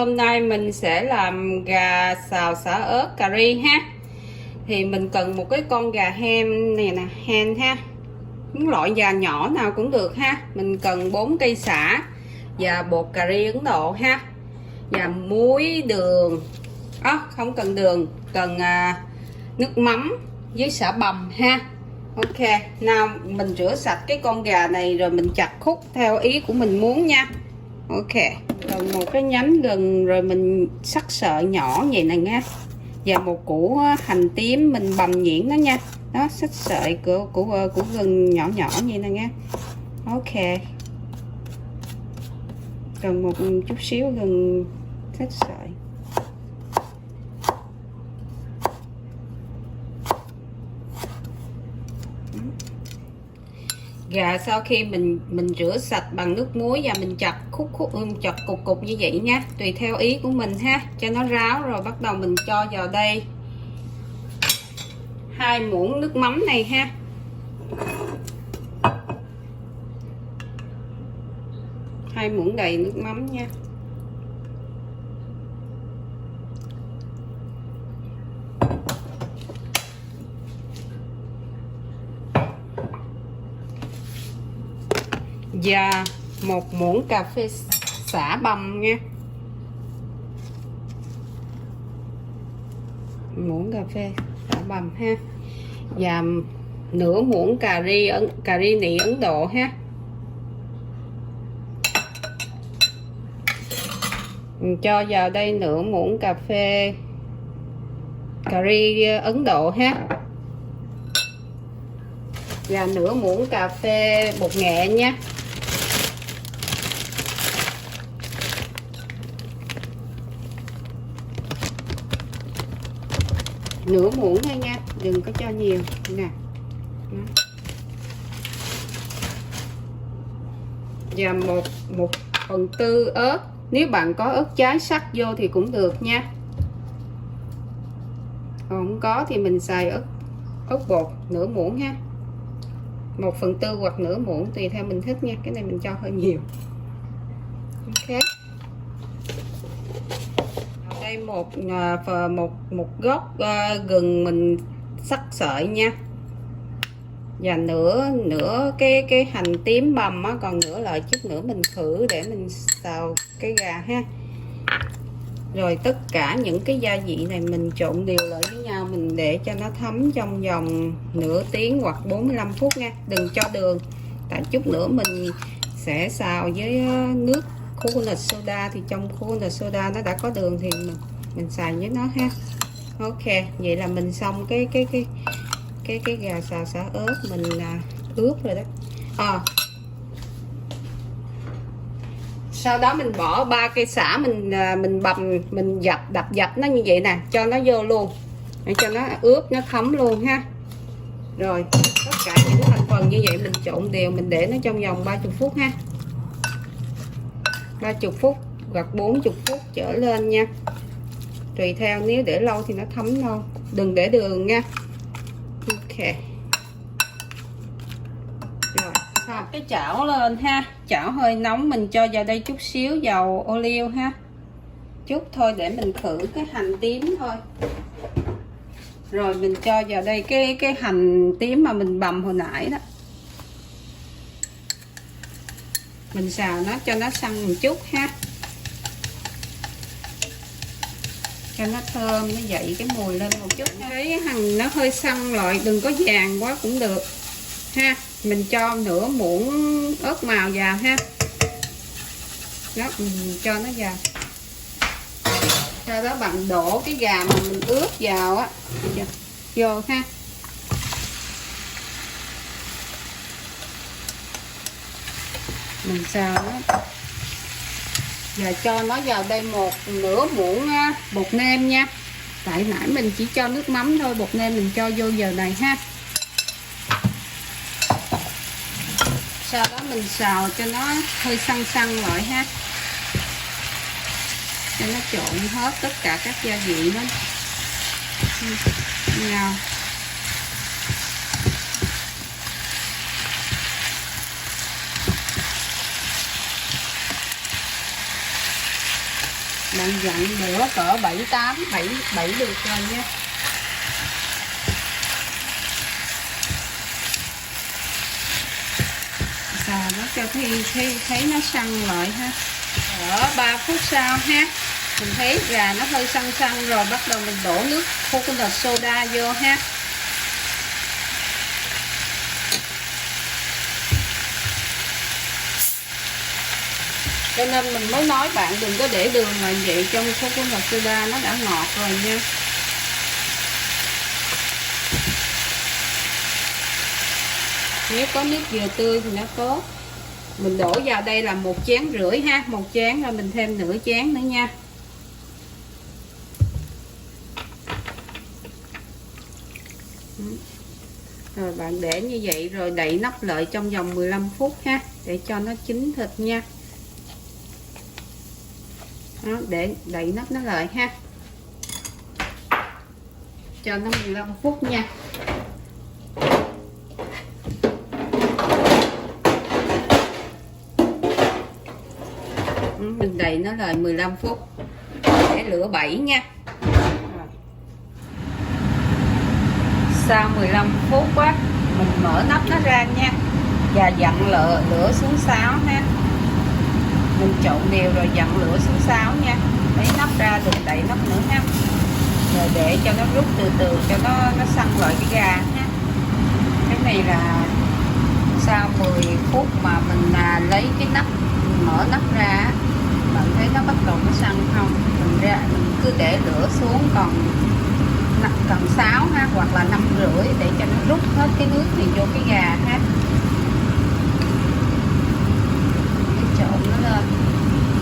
hôm nay mình sẽ làm gà xào xả ớt cà ri ha. Thì mình cần một cái con gà hem này nè, hen ha. Những loại gà nhỏ nào cũng được ha. Mình cần 4 cây sả và bột cà ri Ấn Độ ha. Và muối, đường. Không cần đường, cần nước mắm với sả bằm ha. Ok, nào mình rửa sạch cái con gà này rồi mình chặt khúc theo ý của mình muốn nha. Ok, cần một cái nhánh gừng rồi mình sắc sợi nhỏ vậy này nha. Và một củ hành tím mình bằm nhuyễn nó nha. Đó, sắc sợi của gừng nhỏ nhỏ vậy nè nha. Ok. Cần một chút xíu gừng sắc sợi. Gà sau khi mình rửa sạch bằng nước muối và mình chặt chặt cục như vậy nha, tùy theo ý của mình ha, cho nó ráo. Rồi bắt đầu mình cho vào đây 2 muỗng nước mắm này ha. Hai muỗng đầy nước mắm nha. Và 1 muỗng cà phê xả bằm nha. Muỗng cà phê xả bằm ha. Và nửa muỗng cà ri nị Ấn Độ ha. Mình cho vào đây nửa muỗng cà phê cà ri Ấn Độ ha. Và nửa muỗng cà phê bột nghệ nha. Nửa muỗng thôi nha, đừng có cho nhiều nè. Và 1/4 ớt, nếu bạn có ớt trái sắc vô thì cũng được nha. Còn không có thì mình xài ớt bột nửa muỗng ha. 1/4 hoặc nửa muỗng tùy theo mình thích nha. Cái này mình cho hơi nhiều. Ok. Đây một gốc gừng mình sắc sợi nha. Và nửa cái hành tím bằm á, còn nửa lại chút nữa mình khử để mình xào cái gà ha. Rồi tất cả những cái gia vị này mình trộn đều lại với nhau, mình để cho nó thấm trong vòng nửa tiếng hoặc 45 phút nha. Đừng cho đường, tại chút nữa mình sẽ xào với nước coconut soda, thì trong coconut soda nó đã có đường thì mình xài với nó ha. Ok, vậy là mình xong cái gà xào xả ớt mình ướp rồi đó. Sau đó mình bỏ 3 cây sả mình bằm, mình đập dập nó như vậy nè, cho nó vô luôn để cho nó ướp, nó thấm luôn ha. Rồi tất cả những thành phần như vậy mình trộn đều, mình để nó trong vòng 30 phút ha. 30 phút hoặc 40 phút trở lên nha, tùy theo, nếu để lâu thì nó thấm lâu. Đừng để đường nha. Ok, rồi xong cái chảo lên ha. Chảo hơi nóng, mình cho vào đây chút xíu dầu ô liu ha, chút thôi để mình khử cái hành tím thôi. Rồi mình cho vào đây cái hành tím mà mình bằm hồi nãy đó, mình xào nó cho nó săn một chút ha, cho nó thơm, nó dậy cái mùi lên một chút. Cái hành nó hơi săn lại, đừng có vàng quá cũng được ha. Mình cho nửa muỗng ớt màu vào ha. Đó, mình cho nó vào. Sau đó bạn đổ cái gà mà mình ướp vào á vô ha. Mình xào nó và cho nó vào đây nửa muỗng bột nêm nha. Tại nãy mình chỉ cho nước mắm thôi, bột nêm mình cho vô giờ này ha. Sau đó mình xào cho nó hơi săn lại ha, cho nó trộn hết tất cả các gia vị nó nhau. bạn dặn lửa cỡ 7 được rồi nha. Xào nó cho thấy nó săn lại ha. Ở 3 phút sau ha, mình thấy gà nó hơi săn rồi, bắt đầu mình đổ nước coconut soda vô ha. Cho nên mình mới nói bạn đừng có để đường là vậy, trong coconut soda nó đã ngọt rồi nha. Nếu có nước dừa tươi thì nó tốt. Mình đổ vào đây là 1,5 chén ha, 1 chén rồi mình thêm nửa chén nữa nha. Rồi bạn để như vậy rồi đậy nắp lại trong vòng 15 phút ha, để cho nó chín thịt nha. Đó, để đậy nắp nó lại ha, cho nó 15 phút nha. Mình đậy nó lại 15 phút để lửa 7 nha. Sau 15 phút á, mình mở nắp nó ra nha, và dặn lửa xuống 6 ha. Mình trộn đều rồi dặn lửa xuống 6 nha. Lấy nắp ra đừng đậy nắp nữa ha. Rồi để cho nó rút từ từ cho nó săn lại cái gà ha. Cái này là sau 10 phút mà mình lấy cái nắp, mình mở nắp ra, bạn thấy nó bắt đầu nó săn không? Mình cứ để lửa xuống còn 6 ha, hoặc là 5,5 để cho nó rút hết cái nước này vô cái gà ha. Cái trộn nó lên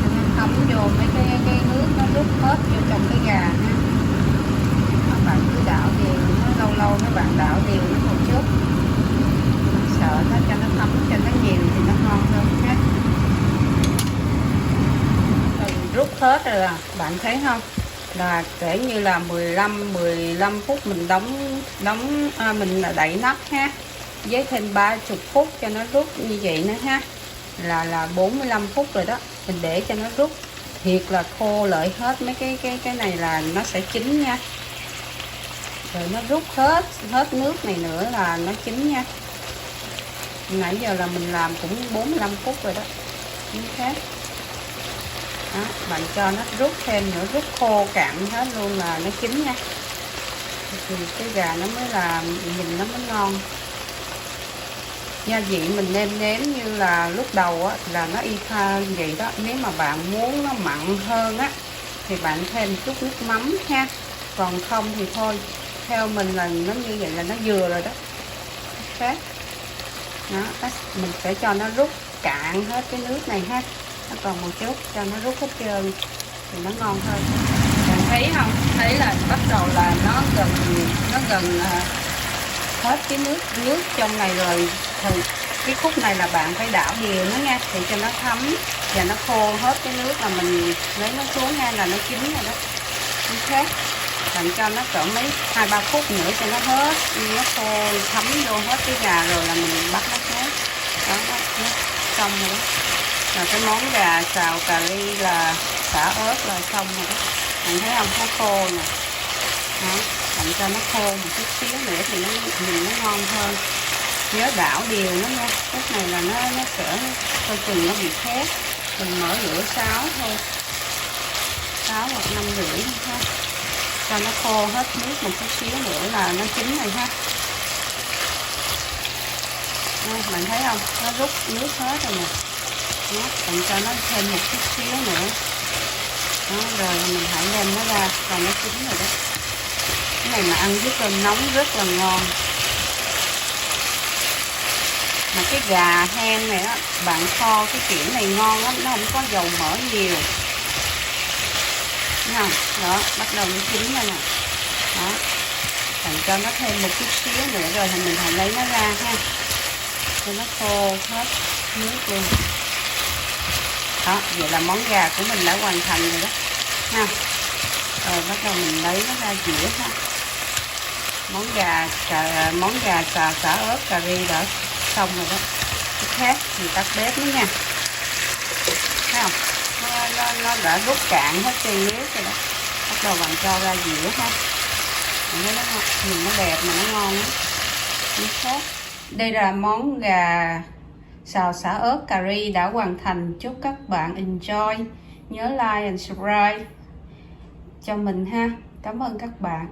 cho nó thấm vô mấy cái nước, nó rút hết vô trong cái gà ha. Các bạn cứ đảo đều, nó lâu nó bạn đảo đều nó một chút, sợ nó cho nó thấm cho nó nhiều thì nó ngon hơn ha. Rút hết rồi à, bạn thấy không? Là kể như là 15 phút mình mình đậy nắp ha, với thêm 30 phút cho nó rút như vậy nữa ha, là 45 phút rồi đó. Mình để cho nó rút thiệt là khô lại hết mấy cái này là nó sẽ chín nha. Rồi nó rút hết nước này nữa là nó chín nha. Nãy giờ là mình làm cũng 45 phút rồi đó. Okay. Đó, bạn cho nó rút thêm nữa, rút khô cạn hết luôn là nó chín nha. Thì cái gà nó mới là nhìn nó mới ngon. Gia vị mình nêm như là lúc đầu á, là nó y pha vậy đó. Nếu mà bạn muốn nó mặn hơn á thì bạn thêm chút nước mắm ha. Còn không thì thôi, theo mình là nó như vậy là nó vừa rồi đó. Okay. Đó, mình sẽ cho nó rút cạn hết cái nước này ha. Nó còn một chút cho nó rút hết trơn thì nó ngon hơn. Bạn thấy không? Thấy là bắt đầu là nó gần hết cái nước trong này rồi. Thì cái khúc này là bạn phải đảo đều nó nha, thì cho nó thấm và nó khô hết cái nước là mình lấy nó xuống nha, là nó chín rồi đó. Ok. Bạn cho nó cỡ mấy 2-3 phút nữa cho nó hết, nó khô thấm vô hết cái gà rồi là mình bắt nó xuống. Đó, nó xong rồi đó. Rồi cái món gà xào cà ri là xả ớt là xong rồi đó. Bạn thấy không, nó khô nè. Đó, bạn cho nó khô một chút xíu nữa thì nó nhìn nó ngon hơn. Nhớ đảo đều nó nha. Lúc này là nó sẽ coi chừng nó bị khét. Mình mở lửa 6 thôi, 6 hoặc 5,5 ha. Cho nó khô hết nước một chút xíu nữa là nó chín rồi ha. Đây, bạn thấy không, nó rút nước hết rồi nè. Đó, bạn cho nó thêm một chút xíu nữa. Đó, rồi mình hãy đem nó ra và nó chín rồi đó. Cái này mà ăn với cơm nóng rất là ngon. Mà cái gà hem này á, bạn kho cái kiểu này ngon lắm, nó không có dầu mỡ nhiều. Thấy không? Đó, bắt đầu nó chín rồi nè. Đó, bạn cho nó thêm một chút xíu nữa rồi thì mình hãy lấy nó ra ha, cho nó khô hết nước luôn. Đó, vậy là món gà của mình đã hoàn thành rồi đó ha. Rồi bắt đầu mình lấy nó ra dĩa ha. Món gà xào xả ớt cà ri đã xong rồi đó. Cái khác mình tắt bếp nữa nha. Thấy không? nó đã rút cạn hết cây mía rồi đó. Bắt đầu bạn cho ra dĩa ha. Mình thấy nó ngon, nhìn nó đẹp mà nó ngon lắm. Đây là món gà xào xả ớt cà ri đã hoàn thành. Chúc các bạn enjoy. Nhớ like and subscribe cho mình ha. Cảm ơn các bạn.